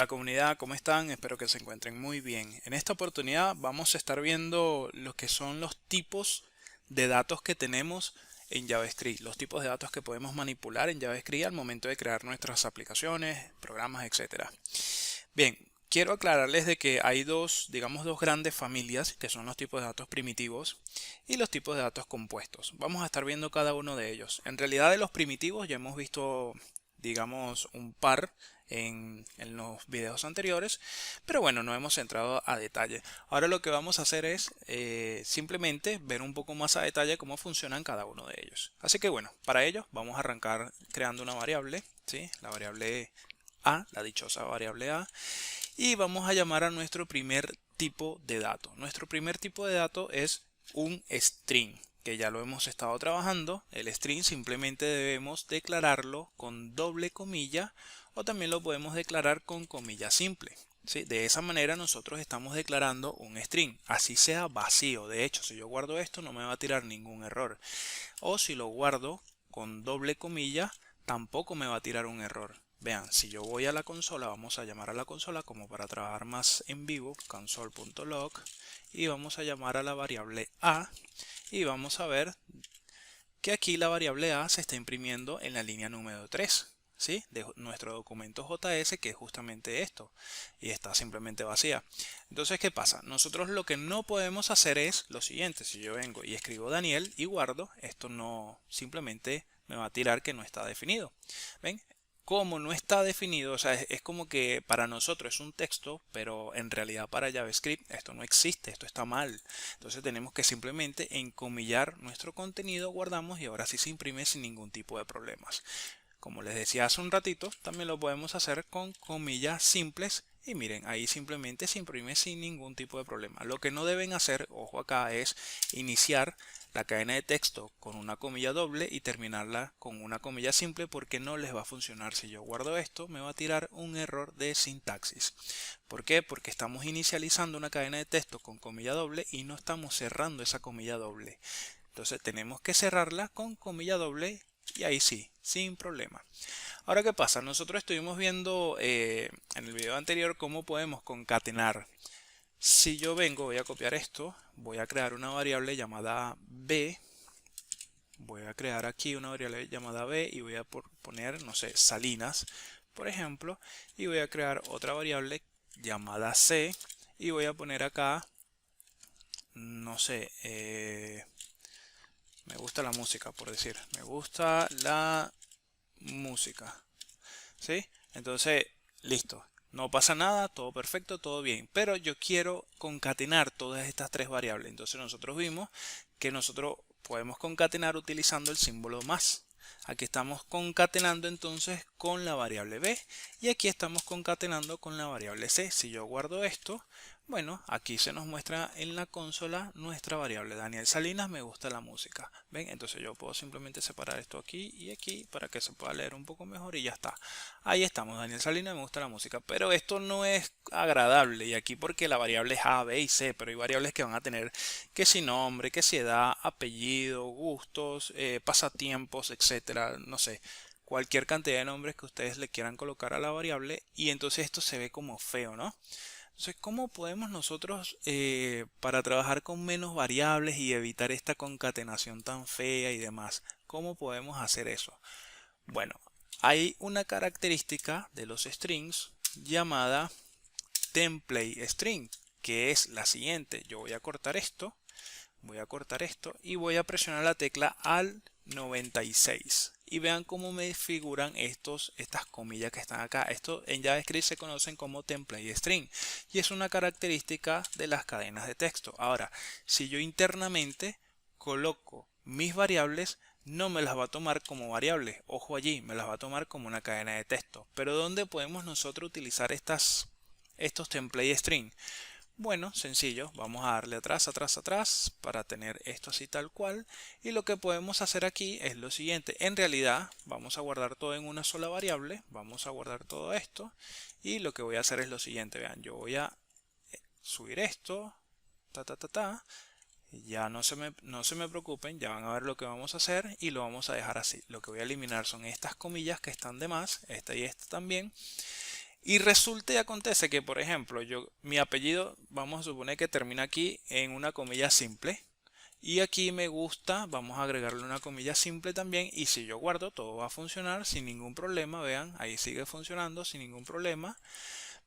Hola comunidad, ¿cómo están? Espero que se encuentren muy bien. En esta oportunidad vamos a estar viendo lo que son los tipos de datos que tenemos en JavaScript, los tipos de datos que podemos manipular en JavaScript al momento de crear nuestras aplicaciones, programas, etcétera. Bien, quiero aclararles de que hay dos grandes familias que son los tipos de datos primitivos y los tipos de datos compuestos. Vamos a estar viendo cada uno de ellos. En realidad de los primitivos ya hemos visto un par en los videos anteriores, pero bueno, no hemos entrado a detalle. Ahora lo que vamos a hacer es simplemente ver un poco más a detalle cómo funcionan cada uno de ellos. Así que bueno, para ello vamos a arrancar creando una variable, ¿sí? La variable A, la dichosa variable A, y vamos a llamar a nuestro primer tipo de dato. Nuestro primer tipo de dato es un string, que ya lo hemos estado trabajando. El string simplemente debemos declararlo con doble comilla o también lo podemos declarar con comilla simple. ¿Sí? De esa manera nosotros estamos declarando un string, así sea vacío. De hecho, si yo guardo esto no me va a tirar ningún error. O si lo guardo con doble comilla, tampoco me va a tirar un error. Vean, si yo voy a la consola, vamos a llamar a la consola como para trabajar más en vivo, console.log, y vamos a llamar a la variable A y vamos a ver que aquí la variable A se está imprimiendo en la línea número 3, ¿sí? De nuestro documento JS, que es justamente esto, y está simplemente vacía. Entonces, ¿qué pasa? Nosotros lo que no podemos hacer es lo siguiente: si yo vengo y escribo Daniel y guardo, esto no simplemente me va a tirar que no está definido. ¿Ven? Como no está definido, o sea, es como que para nosotros es un texto, pero en realidad para JavaScript esto no existe, esto está mal. Entonces tenemos que simplemente encomillar nuestro contenido, guardamos y ahora sí se imprime sin ningún tipo de problemas. Como les decía hace un ratito, también lo podemos hacer con comillas simples y miren, ahí simplemente se imprime sin ningún tipo de problema. Lo que no deben hacer, ojo acá, es iniciar la cadena de texto con una comilla doble y terminarla con una comilla simple, porque no les va a funcionar. Si yo guardo esto, me va a tirar un error de sintaxis. ¿Por qué? Porque estamos inicializando una cadena de texto con comilla doble y no estamos cerrando esa comilla doble. Entonces tenemos que cerrarla con comilla doble y ahí sí, sin problema. Ahora, ¿qué pasa? Nosotros estuvimos viendo en el video anterior cómo podemos concatenar. Si yo vengo, voy a copiar esto, voy a crear una variable llamada b, voy a crear aquí una variable llamada b y voy a poner, no sé, Salinas, por ejemplo, y voy a crear otra variable llamada c y voy a poner acá, no sé, me gusta la música, por decir, me gusta la música, ¿sí? Entonces, listo. No pasa nada, todo perfecto, todo bien. Pero yo quiero concatenar todas estas tres variables. Entonces nosotros vimos que nosotros podemos concatenar utilizando el símbolo más. Aquí estamos concatenando entonces con la variable b y aquí estamos concatenando con la variable c. Si yo guardo esto, bueno, aquí se nos muestra en la consola nuestra variable Daniel Salinas me gusta la música. ¿Ven? Entonces yo puedo simplemente separar esto aquí y aquí para que se pueda leer un poco mejor y ya está. Ahí estamos, Daniel Salinas me gusta la música, pero esto no es agradable y aquí porque la variable es A, B y C, pero hay variables que van a tener que si nombre, que si edad, apellido, gustos, pasatiempos, etcétera, no sé, cualquier cantidad de nombres que ustedes le quieran colocar a la variable y entonces esto se ve como feo, ¿no? Entonces, ¿cómo podemos nosotros, para trabajar con menos variables y evitar esta concatenación tan fea y demás, cómo podemos hacer eso? Bueno, hay una característica de los strings llamada template string, que es la siguiente. Yo voy a cortar esto y voy a presionar la tecla al 96 y vean cómo me figuran estas comillas que están acá. Esto en JavaScript se conocen como template string y es una característica de las cadenas de texto. Ahora, si yo internamente coloco mis variables, no me las va a tomar como variables, ojo allí, me las va a tomar como una cadena de texto. Pero ¿dónde podemos nosotros utilizar estos template string? Bueno, sencillo, vamos a darle atrás, atrás, atrás para tener esto así tal cual. Y lo que podemos hacer aquí es lo siguiente. En realidad vamos a guardar todo en una sola variable. Vamos a guardar todo esto. Y lo que voy a hacer es lo siguiente. Vean, yo voy a subir esto. Ta, ta, ta, ta. Ya no se me preocupen, ya van a ver lo que vamos a hacer y lo vamos a dejar así. Lo que voy a eliminar son estas comillas que están de más, esta y esta también. Y resulta y acontece que, por ejemplo, mi apellido, vamos a suponer que termina aquí en una comilla simple. Y aquí me gusta, vamos a agregarle una comilla simple también. Y si yo guardo, todo va a funcionar sin ningún problema. Vean, ahí sigue funcionando sin ningún problema.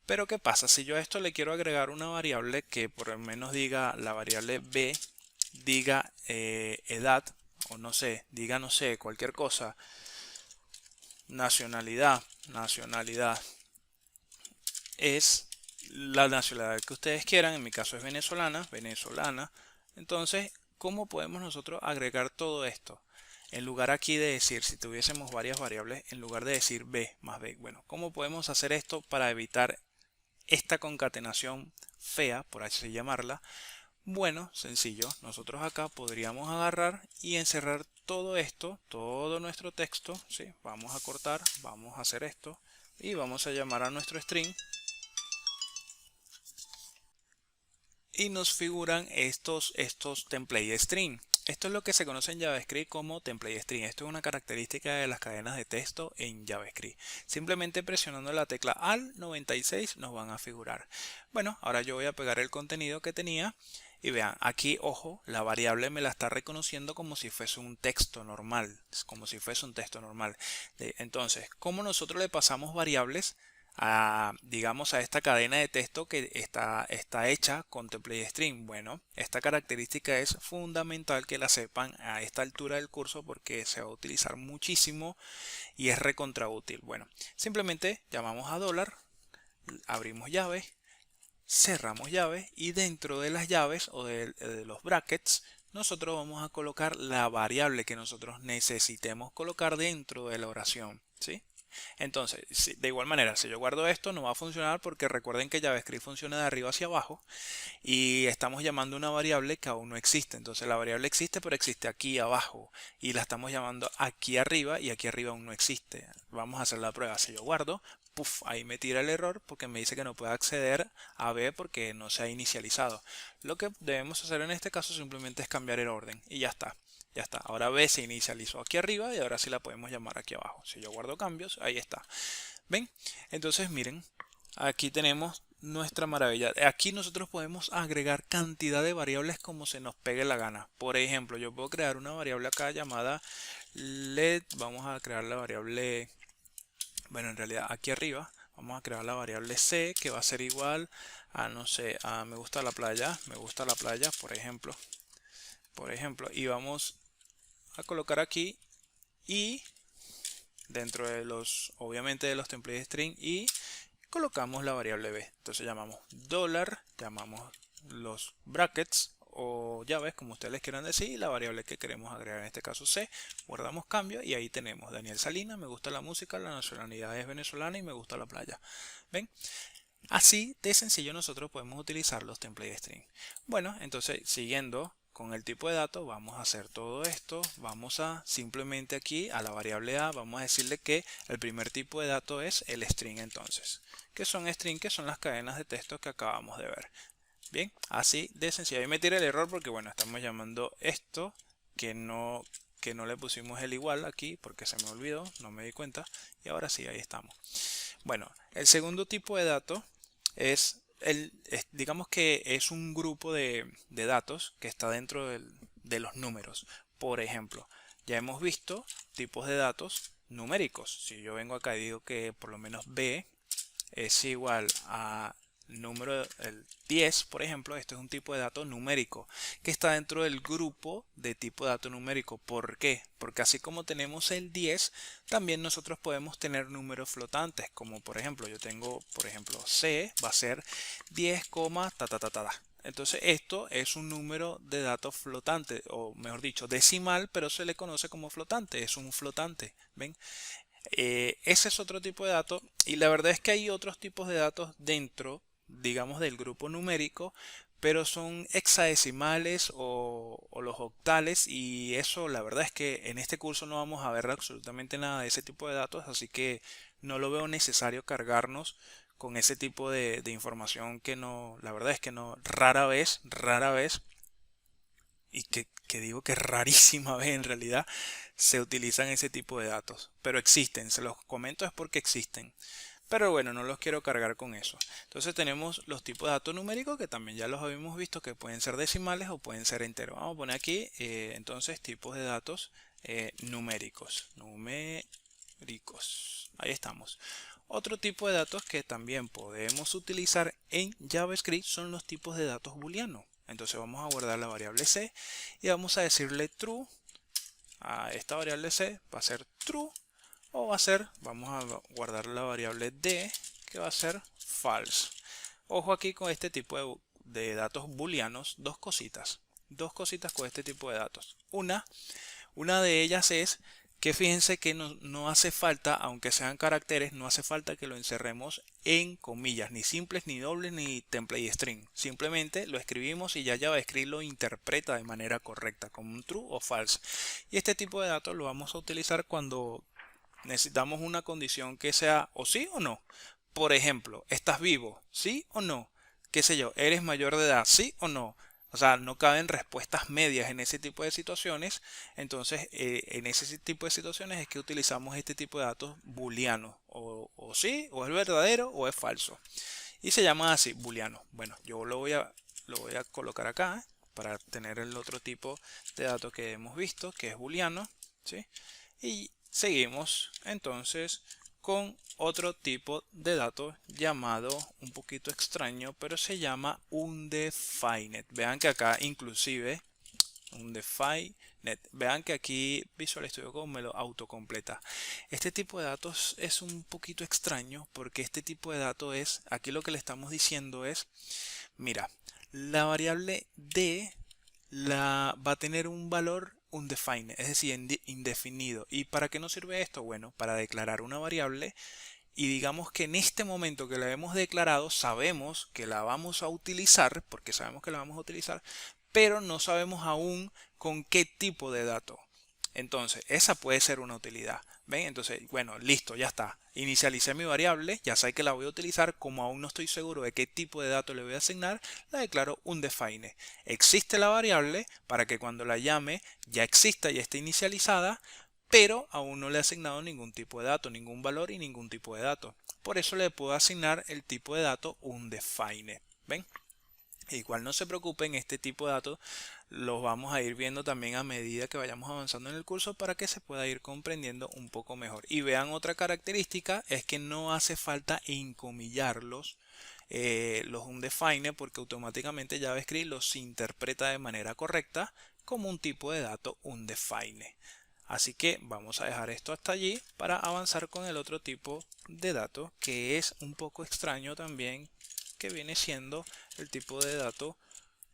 Pero ¿qué pasa? Si yo a esto le quiero agregar una variable que por lo menos diga la variable b, diga edad, o no sé, diga no sé, cualquier cosa, nacionalidad es la nacionalidad que ustedes quieran, en mi caso es venezolana. Entonces, ¿cómo podemos nosotros agregar todo esto? En lugar aquí de decir, si tuviésemos varias variables, en lugar de decir b más b, bueno, ¿cómo podemos hacer esto para evitar esta concatenación fea, por así llamarla? Bueno, sencillo, nosotros acá podríamos agarrar y encerrar todo esto, todo nuestro texto, ¿sí? Vamos a cortar, vamos a hacer esto y vamos a llamar a nuestro string y nos figuran estos template string. Esto es lo que se conoce en JavaScript como template string. Esto es una característica de las cadenas de texto en JavaScript. Simplemente presionando la tecla Alt 96 nos van a figurar. Bueno, ahora yo voy a pegar el contenido que tenía y vean, aquí, ojo, la variable me la está reconociendo como si fuese un texto normal. Como si fuese un texto normal. Entonces, ¿cómo nosotros le pasamos variables digamos, a esta cadena de texto que está hecha con template string? Bueno, esta característica es fundamental que la sepan a esta altura del curso porque se va a utilizar muchísimo y es recontra útil. Bueno, simplemente llamamos a dólar, abrimos llave, cerramos llave y dentro de las llaves o de los brackets nosotros vamos a colocar la variable que nosotros necesitemos colocar dentro de la oración, ¿sí? Entonces, de igual manera, si yo guardo esto, no va a funcionar porque recuerden que JavaScript funciona de arriba hacia abajo y estamos llamando una variable que aún no existe. Entonces, la variable existe, pero existe aquí abajo y la estamos llamando aquí arriba y aquí arriba aún no existe. Vamos a hacer la prueba. Si yo guardo, puff, ahí me tira el error porque me dice que no puedo acceder a B porque no se ha inicializado. Lo que debemos hacer en este caso simplemente es cambiar el orden y ya está. Ya está, ahora B se inicializó aquí arriba y ahora sí la podemos llamar aquí abajo. Si yo guardo cambios, ahí está. ¿Ven? Entonces miren, aquí tenemos nuestra maravilla. Aquí nosotros podemos agregar cantidad de variables como se nos pegue la gana. Por ejemplo, yo puedo crear una variable acá llamada LED. Vamos a crear la variable, bueno, en realidad aquí arriba vamos a crear la variable C que va a ser igual a, no sé, a me gusta la playa, por ejemplo, y vamos a colocar aquí y dentro de obviamente de los templates string y colocamos la variable b. Entonces llamamos dólar, llamamos los brackets o llaves como ustedes les quieran decir y la variable que queremos agregar, en este caso c, guardamos cambio y ahí tenemos Daniel Salinas, me gusta la música, la nacionalidad es venezolana y me gusta la playa. ¿Ven? Así de sencillo nosotros podemos utilizar los template string. Bueno, entonces siguiendo con el tipo de datos vamos a hacer todo esto. Vamos a simplemente aquí a la variable a vamos a decirle que el primer tipo de dato es el string entonces. ¿Qué son string? Que son las cadenas de texto que acabamos de ver. Bien, así de sencillo. Ahí me tira el error porque bueno, estamos llamando esto que no le pusimos el igual aquí porque se me olvidó, no me di cuenta. Y ahora sí, ahí estamos. Bueno, el segundo tipo de dato digamos que es un grupo de datos que está dentro de los números. Por ejemplo, ya hemos visto tipos de datos numéricos. Si yo vengo acá y digo que por lo menos B es igual a número el 10, por ejemplo, esto es un tipo de dato numérico que está dentro del grupo de tipo de dato numérico. ¿Por qué? Porque así como tenemos el 10, también nosotros podemos tener números flotantes, como por ejemplo, yo tengo, por ejemplo, C va a ser 10, ta ta ta ta ta. Entonces esto es un número de datos flotante, o mejor dicho, decimal, pero se le conoce como flotante, es un flotante. ¿Ven? Ese es otro tipo de datos y la verdad es que hay otros tipos de datos dentro, digamos, del grupo numérico, pero son hexadecimales o los octales y eso la verdad es que en este curso no vamos a ver absolutamente nada de ese tipo de datos, así que no lo veo necesario cargarnos con ese tipo de información que no, la verdad es que no, rara vez y que digo que rarísima vez en realidad se utilizan ese tipo de datos, pero existen, se los comento es porque existen. pero bueno, no los quiero cargar con eso. Entonces tenemos los tipos de datos numéricos que también ya los habíamos visto que pueden ser decimales o pueden ser enteros. Vamos a poner aquí entonces tipos de datos numéricos. Ahí estamos. Otro tipo de datos que también podemos utilizar en JavaScript son los tipos de datos booleanos. Entonces vamos a guardar la variable c y vamos a decirle true a esta variable c, va a ser true, o va a ser, vamos a guardar la variable d que va a ser false. Ojo aquí con este tipo de datos booleanos, dos cositas con este tipo de datos. Una de ellas es que fíjense que no hace falta, aunque sean caracteres, no hace falta que lo encerremos en comillas, ni simples, ni dobles, ni template string. Simplemente lo escribimos y ya JavaScript lo interpreta de manera correcta, como un true o false. Y este tipo de datos lo vamos a utilizar cuando necesitamos una condición que sea o sí o no. Por ejemplo, ¿estás vivo? ¿Sí o no? ¿Qué sé yo? ¿Eres mayor de edad? ¿Sí o no? O sea, no caben respuestas medias en ese tipo de situaciones. Entonces, en ese tipo de situaciones es que utilizamos este tipo de datos booleanos. O sí, o es verdadero, o es falso. Y se llama así, booleano. Bueno, yo lo voy a colocar acá para tener el otro tipo de datos que hemos visto, que es booleano, ¿sí? Y seguimos entonces con otro tipo de dato llamado un poquito extraño, pero se llama undefined. Vean que acá inclusive undefined. Vean que aquí Visual Studio Code me lo autocompleta. Este tipo de datos es un poquito extraño porque este tipo de datos es, aquí lo que le estamos diciendo es, mira, la variable d va a tener un valor undefined, es decir, indefinido. ¿Y para qué nos sirve esto? Bueno, para declarar una variable y digamos que en este momento que la hemos declarado sabemos que la vamos a utilizar, porque sabemos que la vamos a utilizar, pero no sabemos aún con qué tipo de dato. Entonces, esa puede ser una utilidad. ¿Ven? Entonces, bueno, listo, ya está. Inicialicé mi variable, ya sé que la voy a utilizar. Como aún no estoy seguro de qué tipo de dato le voy a asignar, la declaro undefined. Existe la variable para que cuando la llame ya exista y esté inicializada, pero aún no le he asignado ningún tipo de dato, ningún valor y ningún tipo de dato. Por eso le puedo asignar el tipo de dato undefined. ¿Ven? Igual no se preocupen, este tipo de datos los vamos a ir viendo también a medida que vayamos avanzando en el curso para que se pueda ir comprendiendo un poco mejor. Y vean, otra característica es que no hace falta encomillarlos los undefined, porque automáticamente JavaScript los interpreta de manera correcta como un tipo de dato undefined. Así que vamos a dejar esto hasta allí para avanzar con el otro tipo de dato que es un poco extraño también, que viene siendo el tipo de dato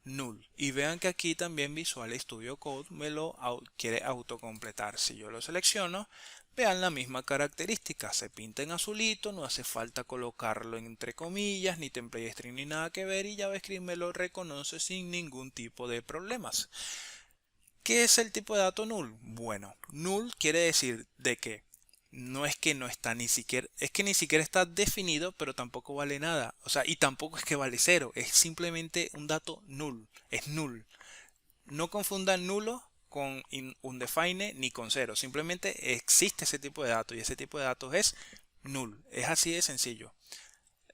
null. Y vean que aquí también Visual Studio Code me lo quiere autocompletar. Si yo lo selecciono, vean la misma característica. Se pinta en azulito, no hace falta colocarlo entre comillas, ni template string ni nada que ver, y JavaScript me lo reconoce sin ningún tipo de problemas. ¿Qué es el tipo de dato null? Bueno, null quiere decir de que no está ni siquiera, es que ni siquiera está definido, pero tampoco vale nada. O sea, y tampoco es que vale cero, es simplemente un dato null, es null. No confundan nulo con undefined ni con cero, simplemente existe ese tipo de datos y ese tipo de datos es null. Es así de sencillo.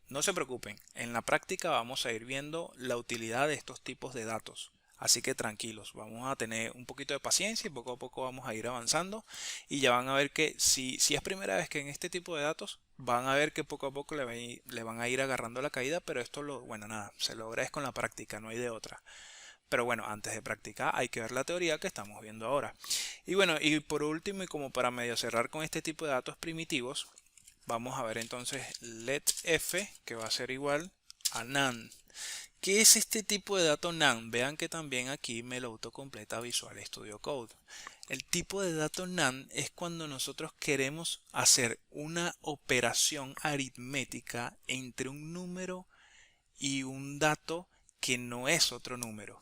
No se preocupen, en la práctica vamos a ir viendo la utilidad de estos tipos de datos. Así que tranquilos, vamos a tener un poquito de paciencia y poco a poco vamos a ir avanzando. Y ya van a ver que si es primera vez que en este tipo de datos, van a ver que poco a poco le van a ir agarrando la caída, pero esto bueno, nada, se logra es con la práctica, no hay de otra. Pero bueno, antes de practicar hay que ver la teoría que estamos viendo ahora. Y bueno, y por último, y como para medio cerrar con este tipo de datos primitivos, vamos a ver entonces letF, que va a ser igual a none. ¿Qué es este tipo de dato none? Vean que también aquí me lo autocompleta Visual Studio Code. El tipo de dato none es cuando nosotros queremos hacer una operación aritmética entre un número y un dato que no es otro número.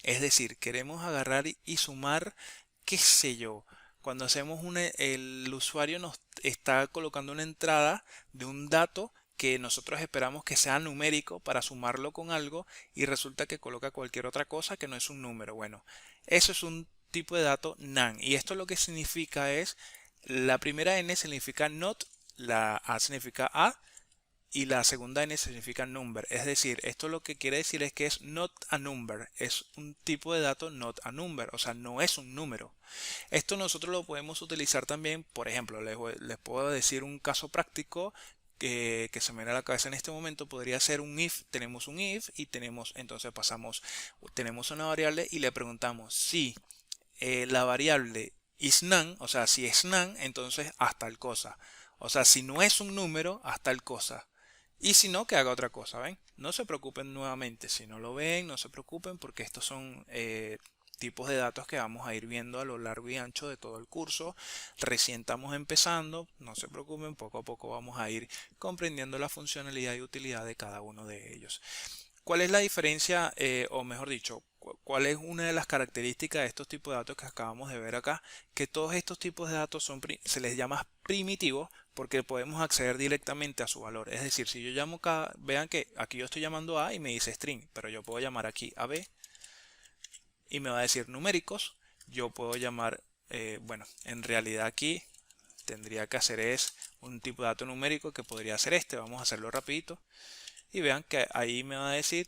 Es decir, queremos agarrar y sumar, qué sé yo, cuando hacemos el usuario nos está colocando una entrada de un dato que nosotros esperamos que sea numérico para sumarlo con algo y resulta que coloca cualquier otra cosa que no es un número. Bueno, eso es un tipo de dato none. Y esto lo que significa es, la primera n significa not, la a significa a, y la segunda N significa number. Es decir, esto lo que quiere decir es que es not a number. Es un tipo de dato not a number. O sea, no es un número. Esto nosotros lo podemos utilizar también, por ejemplo, les puedo decir un caso práctico que se me viene a la cabeza en este momento. Podría ser un if. Tenemos un if y entonces tenemos una variable y le preguntamos si la variable is none, o sea, si es none, entonces haz tal cosa. O sea, si no es un número, haz tal cosa. Y si no, que haga otra cosa, ¿ven? No se preocupen nuevamente, si no lo ven, no se preocupen porque estos son tipos de datos que vamos a ir viendo a lo largo y ancho de todo el curso. Recién estamos empezando, no se preocupen, poco a poco vamos a ir comprendiendo la funcionalidad y utilidad de cada uno de ellos. ¿Cuál es la diferencia, o mejor dicho, cuál es una de las características de estos tipos de datos que acabamos de ver acá? Que todos estos tipos de datos se les llama primitivos porque podemos acceder directamente a su valor. Es decir, si yo llamo vean que aquí yo estoy llamando a y me dice string, pero yo puedo llamar aquí a b y me va a decir numéricos. Yo puedo llamar, bueno, en realidad aquí tendría que hacer es un tipo de dato numérico que podría ser este. Vamos a hacerlo rapidito. Y vean que ahí me va a decir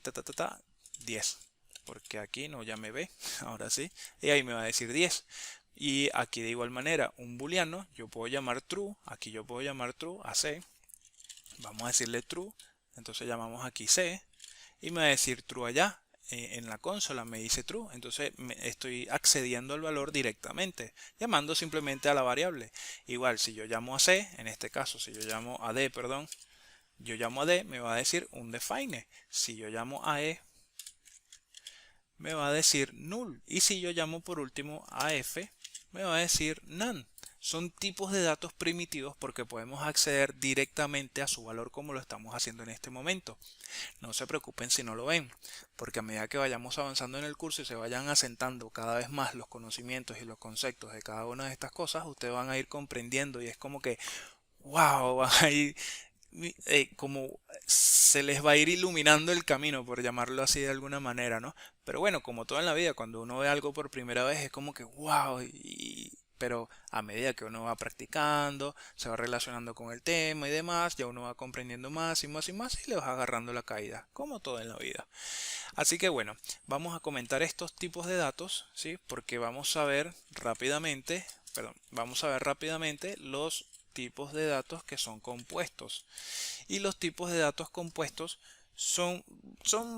10. Porque aquí no llamé B, ahora sí. Y ahí me va a decir 10. Y aquí de igual manera, un booleano, yo puedo llamar true. Aquí yo puedo llamar true a C. Vamos a decirle true. Entonces llamamos aquí C. Y me va a decir true allá. En la consola me dice true. Entonces estoy accediendo al valor directamente. Llamando simplemente a la variable. Igual, si yo llamo a C, en este caso, si yo llamo a D, perdón. Yo llamo a D, me va a decir undefine. Si yo llamo a E, me va a decir null. Y si yo llamo por último a F, me va a decir none. Son tipos de datos primitivos porque podemos acceder directamente a su valor como lo estamos haciendo en este momento. No se preocupen si no lo ven, porque a medida que vayamos avanzando en el curso y se vayan asentando cada vez más los conocimientos y los conceptos de cada una de estas cosas, ustedes van a ir comprendiendo y es como que, wow, van a ir como se les va a ir iluminando el camino, por llamarlo así de alguna manera, ¿no? Pero bueno, como todo en la vida, cuando uno ve algo por primera vez es como que wow, pero a medida que uno va practicando, se va relacionando con el tema y demás, ya uno va comprendiendo más y más y más y le va agarrando la caída, como todo en la vida. Así que bueno, vamos a comentar estos tipos de datos, ¿sí? Porque vamos a ver rápidamente, los tipos de datos que son compuestos. Y los tipos de datos compuestos son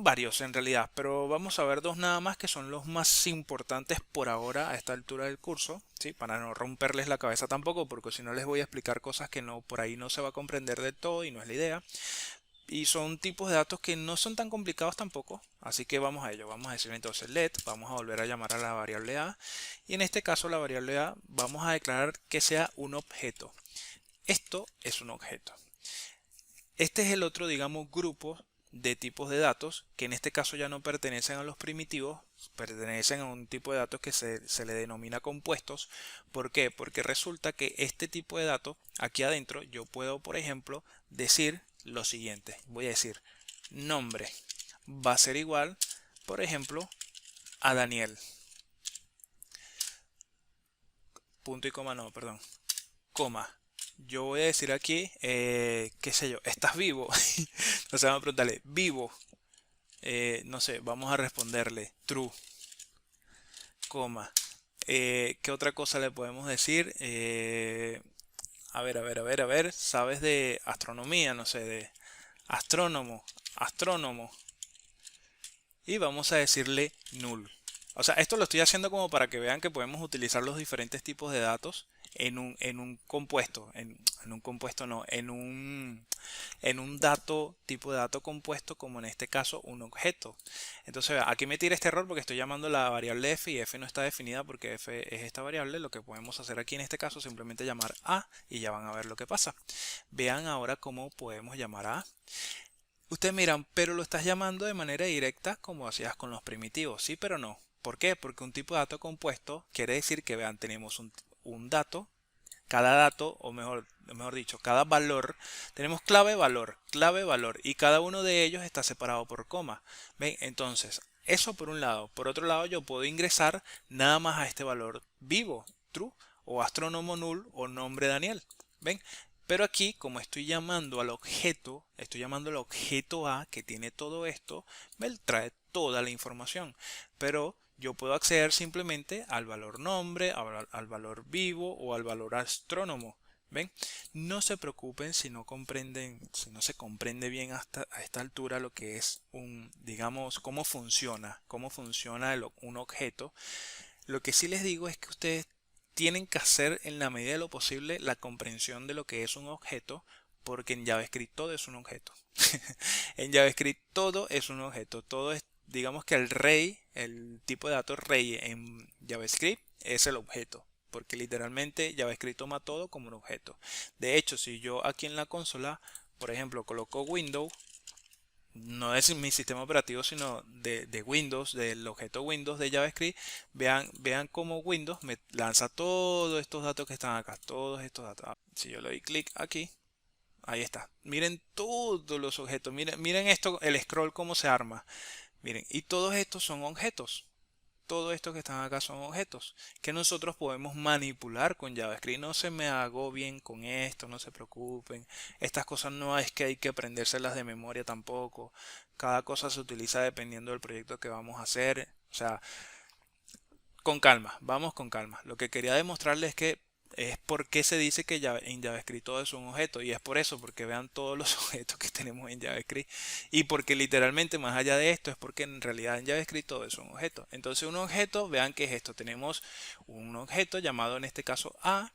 varios en realidad, pero vamos a ver dos nada más que son los más importantes por ahora a esta altura del curso, ¿sí? Para no romperles la cabeza tampoco, porque si no les voy a explicar cosas que no por ahí no se va a comprender del todo y no es la idea. Y son tipos de datos que no son tan complicados tampoco, así que vamos a ello. Vamos a decir entonces let, vamos a volver a llamar a la variable a, y en este caso la variable a vamos a declarar que sea un objeto. Esto es un objeto. Este es el otro, digamos, grupo de tipos de datos que en este caso ya no pertenecen a los primitivos, pertenecen a un tipo de datos que se le denomina compuestos. ¿Por qué? Porque resulta que este tipo de datos, aquí adentro, yo puedo, por ejemplo, decir lo siguiente. Voy a decir nombre va a ser igual, por ejemplo, a Daniel. Punto y coma, no, perdón. Coma. Yo voy a decir aquí, qué sé yo, ¿estás vivo? O sea, vamos a preguntarle, vivo. No sé, vamos a responderle true, coma. ¿Qué otra cosa le podemos decir? A ver, ¿sabes de astronomía? No sé, de astrónomo, astrónomo. Y vamos a decirle null. O sea, esto lo estoy haciendo como para que vean que podemos utilizar los diferentes tipos de datos en un compuesto, en un compuesto no, en un tipo de dato compuesto, como en este caso un objeto. Entonces, aquí me tira este error porque estoy llamando la variable f y f no está definida porque f es esta variable. Lo que podemos hacer aquí en este caso es simplemente llamar a y ya van a ver lo que pasa. Vean ahora cómo podemos llamar a. Ustedes miran, pero lo estás llamando de manera directa como hacías con los primitivos. Sí, pero no. ¿Por qué? Porque un tipo de dato compuesto quiere decir que, vean, tenemos un dato, cada dato, o mejor dicho, cada valor, tenemos clave, valor, y cada uno de ellos está separado por coma. ¿Ven? Entonces, eso por un lado. Por otro lado, yo puedo ingresar nada más a este valor vivo, true, o astrónomo null, o nombre Daniel. ¿Ven? Pero aquí, como estoy llamando al objeto A que tiene todo esto, me trae toda la información. Pero yo puedo acceder simplemente al valor nombre, al valor vivo o al valor astrónomo. ¿Ven? No se preocupen si no comprenden, si no se comprende bien hasta a esta altura lo que es digamos, cómo funciona un objeto. Lo que sí les digo es que ustedes tienen que hacer en la medida de lo posible la comprensión de lo que es un objeto, porque en JavaScript todo es un objeto. En JavaScript todo es un objeto, todo es, digamos que el tipo de datos rey en JavaScript es el objeto, porque literalmente JavaScript toma todo como un objeto. De hecho, si yo aquí en la consola, por ejemplo, coloco Windows, no es mi sistema operativo, sino de Windows, del objeto Windows de JavaScript, vean cómo Windows me lanza todos estos datos que están acá, todos estos datos. Si yo le doy clic aquí, ahí está. Miren todos los objetos, miren esto, el scroll cómo se arma. Miren, y todos estos son objetos. Todo esto que están acá son objetos que nosotros podemos manipular con JavaScript. No se me hago bien con esto, no se preocupen. Estas cosas no es que hay que aprendérselas de memoria tampoco. Cada cosa se utiliza dependiendo del proyecto que vamos a hacer. O sea, con calma, vamos con calma. Lo que quería demostrarles es que es por qué se dice que en JavaScript todo es un objeto, y es por eso, porque vean todos los objetos que tenemos en JavaScript, y porque literalmente más allá de esto es porque en realidad en JavaScript todo es un objeto. Entonces un objeto, vean que es esto, tenemos un objeto llamado en este caso A,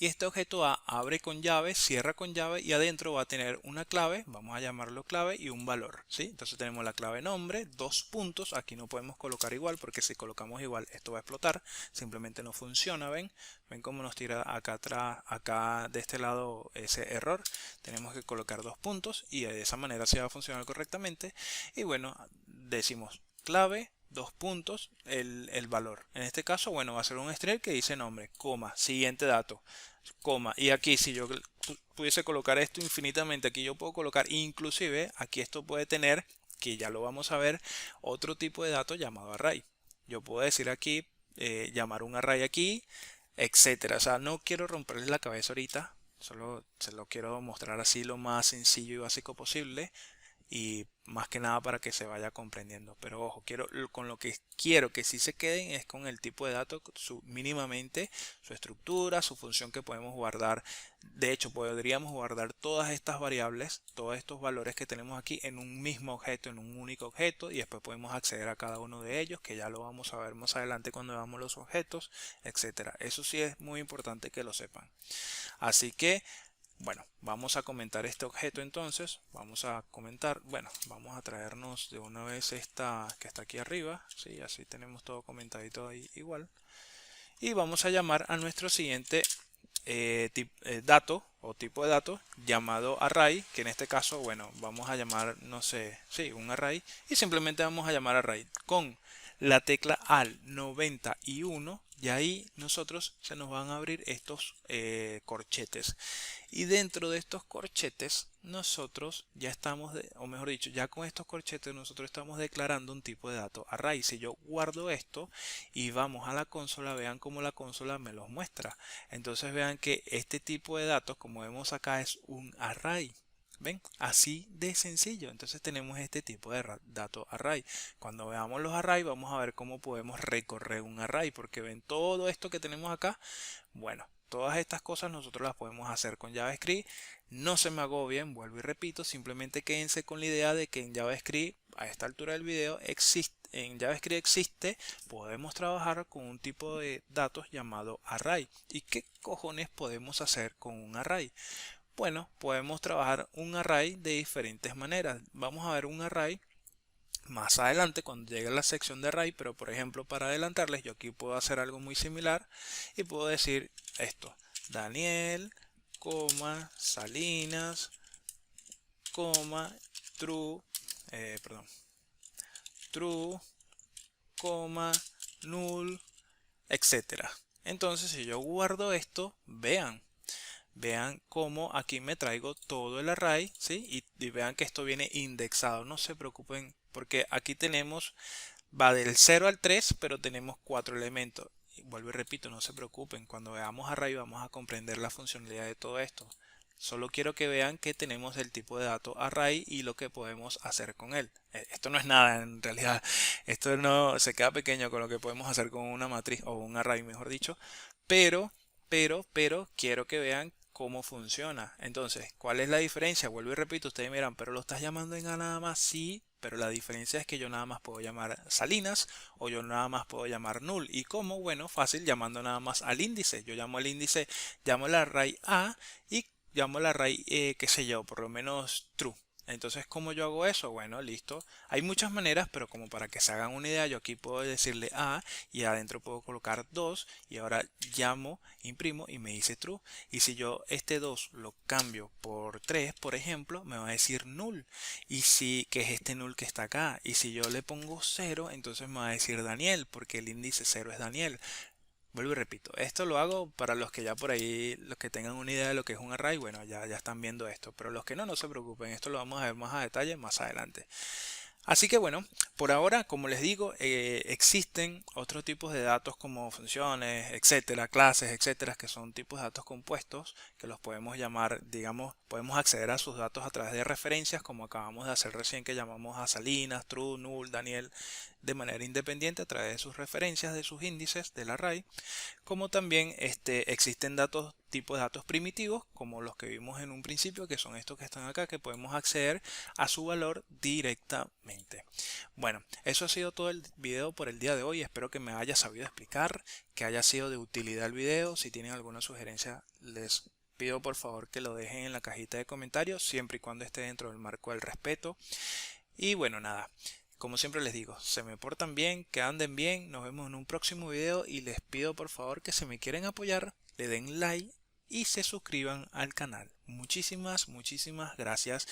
y este objeto A abre con llave, cierra con llave y adentro va a tener una clave, vamos a llamarlo clave, y un valor, ¿sí? Entonces tenemos la clave nombre, dos puntos, aquí no podemos colocar igual porque si colocamos igual esto va a explotar, simplemente no funciona, ¿ven? ¿Ven cómo nos tira acá atrás, acá de este lado ese error? Tenemos que colocar dos puntos y de esa manera sí va a funcionar correctamente. Y bueno, decimos clave, dos puntos, el valor. En este caso, bueno, va a ser un string que dice nombre, coma, siguiente dato, coma. Y aquí si yo pudiese colocar esto infinitamente, aquí yo puedo colocar, inclusive aquí esto puede tener, que ya lo vamos a ver, otro tipo de dato llamado array. Yo puedo decir aquí, llamar un array aquí, etcétera. O sea, no quiero romperles la cabeza ahorita, solo se lo quiero mostrar así lo más sencillo y básico posible, y más que nada para que se vaya comprendiendo. Pero ojo, con lo que quiero que sí se queden es con el tipo de datos, mínimamente su estructura, su función que podemos guardar. De hecho, podríamos guardar todas estas variables, todos estos valores que tenemos aquí en un mismo objeto, en un único objeto, y después podemos acceder a cada uno de ellos, que ya lo vamos a ver más adelante cuando veamos los objetos, etcétera. Eso sí es muy importante que lo sepan. Así que bueno, vamos a comentar este objeto entonces. Vamos a comentar, bueno, vamos a traernos de una vez esta que está aquí arriba. Sí, así tenemos todo comentadito ahí igual. Y vamos a llamar a nuestro siguiente dato o tipo de dato llamado array, que en este caso, bueno, vamos a llamar, no sé, sí, un array. Y simplemente vamos a llamar array con la tecla al 91, y ahí nosotros se nos van a abrir estos corchetes, y dentro de estos corchetes nosotros ya estamos, o mejor dicho, ya con estos corchetes nosotros estamos declarando un tipo de dato array. Si yo guardo esto y vamos a la consola, vean cómo la consola me los muestra. Entonces vean que este tipo de datos, como vemos acá, es un array. ¿Ven? Así de sencillo. Entonces tenemos este tipo de dato array. Cuando veamos los array vamos a ver cómo podemos recorrer un array, porque ven todo esto que tenemos acá. Bueno, todas estas cosas nosotros las podemos hacer con JavaScript. No se me agobien, vuelvo y repito, simplemente quédense con la idea de que en JavaScript, a esta altura del video, en JavaScript existe, podemos trabajar con un tipo de datos llamado array. ¿Y qué cojones podemos hacer con un array? Bueno, podemos trabajar un array de diferentes maneras. Vamos a ver un array más adelante cuando llegue a la sección de array, pero por ejemplo para adelantarles, yo aquí puedo hacer algo muy similar y puedo decir esto: Daniel, Salinas, true, perdón, true, null, etcétera. Entonces si yo guardo esto, vean cómo aquí me traigo todo el array, ¿sí? Y vean que esto viene indexado. No se preocupen porque aquí tenemos, va del 0 al 3, pero tenemos 4 elementos. vuelvo y repito, no se preocupen, cuando veamos array vamos a comprender la funcionalidad de todo esto. Solo quiero que vean que tenemos el tipo de dato array y lo que podemos hacer con él. Esto no es nada en realidad. Esto no se queda pequeño con lo que podemos hacer con una matriz o un array, mejor dicho. Pero, pero quiero que vean cómo funciona. Entonces, ¿cuál es la diferencia? Vuelvo y repito, ustedes miran, pero lo estás llamando en A nada más, sí, pero la diferencia es que yo nada más puedo llamar Salinas o yo nada más puedo llamar null. ¿Y cómo? Bueno, fácil, llamando nada más al índice. Yo llamo al índice, llamo el array A y llamo el array, qué sé yo, por lo menos true. Entonces, ¿cómo yo hago eso? Bueno, listo. Hay muchas maneras, pero como para que se hagan una idea, yo aquí puedo decirle A y adentro puedo colocar 2 y ahora llamo, imprimo y me dice true. Y si yo este 2 lo cambio por 3, por ejemplo, me va a decir null. Y si, que es este null que está acá. Y si yo le pongo 0, entonces me va a decir Daniel, porque el índice 0 es Daniel. Vuelvo y repito, esto lo hago para los que ya por ahí, los que tengan una idea de lo que es un array, bueno, ya están viendo esto, pero los que no, no se preocupen, esto lo vamos a ver más a detalle más adelante. Así que bueno, por ahora, como les digo, existen otros tipos de datos como funciones, etcétera, clases, etcétera, que son tipos de datos compuestos que los podemos llamar, digamos, podemos acceder a sus datos a través de referencias, como acabamos de hacer recién que llamamos a Salinas, True, Null, Daniel, de manera independiente a través de sus referencias, de sus índices del array, como también existen datos, tipos de datos primitivos, como los que vimos en un principio, que son estos que están acá, que podemos acceder a su valor directamente. Bueno, eso ha sido todo el video por el día de hoy. Espero que me haya sabido explicar, que haya sido de utilidad el video. Si tienen alguna sugerencia, les pido por favor que lo dejen en la cajita de comentarios, siempre y cuando esté dentro del marco del respeto. Y bueno, nada. Como siempre les digo, se me portan bien, que anden bien, nos vemos en un próximo video y les pido por favor que si me quieren apoyar, le den like y se suscriban al canal. Muchísimas gracias,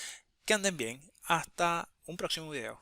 que anden bien, hasta un próximo video.